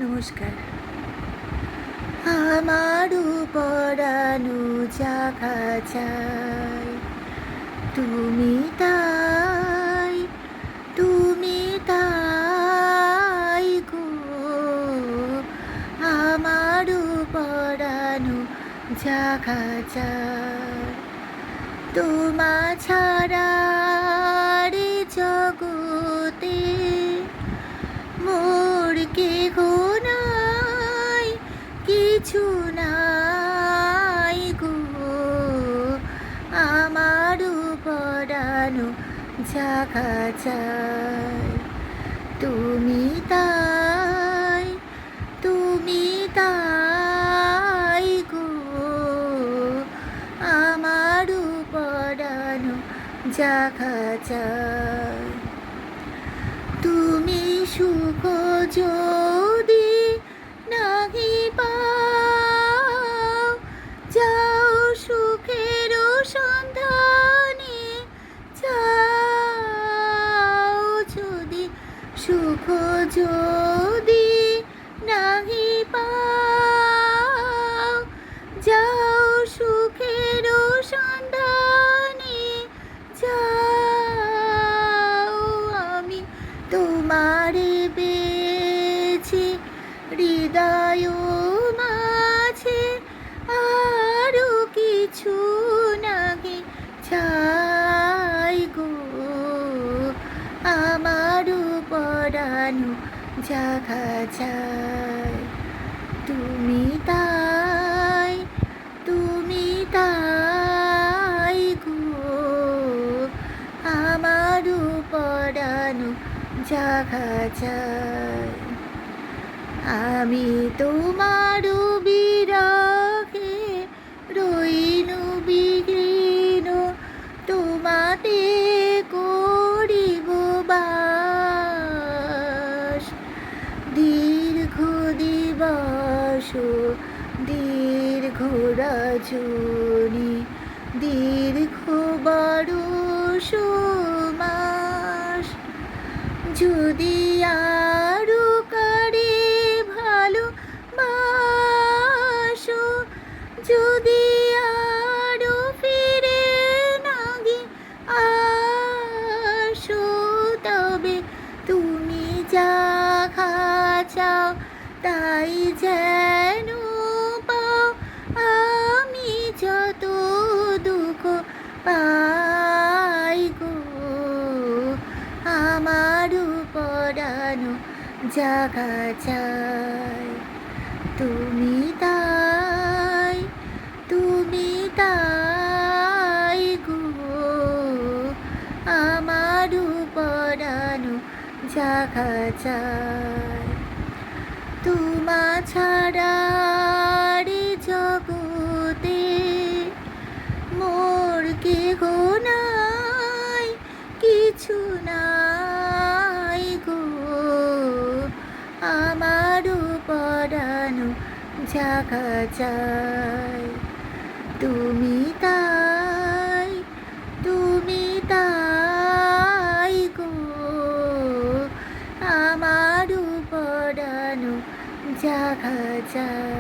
নমস্কার। আমারও পরানো জাগা চাই, তুমি তাই, তুমি তাই গো। আমারও পরানো জাগা চাই, তোমা ছাড়া রে জগতে মোর কেহ নাই, কিছু নাই গো। আমারও পরানো জাগা চাই, তুমি তাই, তুমি তাই গো। আমারও পরানো জাগা চাই, তুমি সুখ যদি নাহি পাও, যাও সুখের সন্ধানে, যাও যদি সুখ যদি নাহি পাও, যাও সুখের সন্ধানে, যাও। আমি তোমারে পেয়েছি হৃদয় মাঝে, আরো কিছু নাহি চাই গো। আমারও পরানো জাগা চাই, তুমি তাই, তুমি তাই গো। আমারও পরানো জাগা চাই, আমি তোমারও বিরহে রইনু বিঘ্ন, তোমাতে করিব বাস। দীর্ঘ দিবস দীর্ঘ রজনী, দীর্ঘ বরষ মাস, যদি আরো কারে ভালো বাসো, যদি আরো ফিরে নাহি আসো, তবে তুমি জাগা চাও তাই যেন পাও। আমি যত দুঃখ পাই গো, আমারও পরানো জাগা চাই, তুমি তাই, তুমি তাই গো। আমারও পরানো জাগা চাই, তোমা ছাড়া রে জগতে মোর কেহ নাই, কিছু নাই গো। আমারও পরানো জাগা চাই, তুমি তাই, তুমি তাই গো। আমারও পরানো জাগা চাই।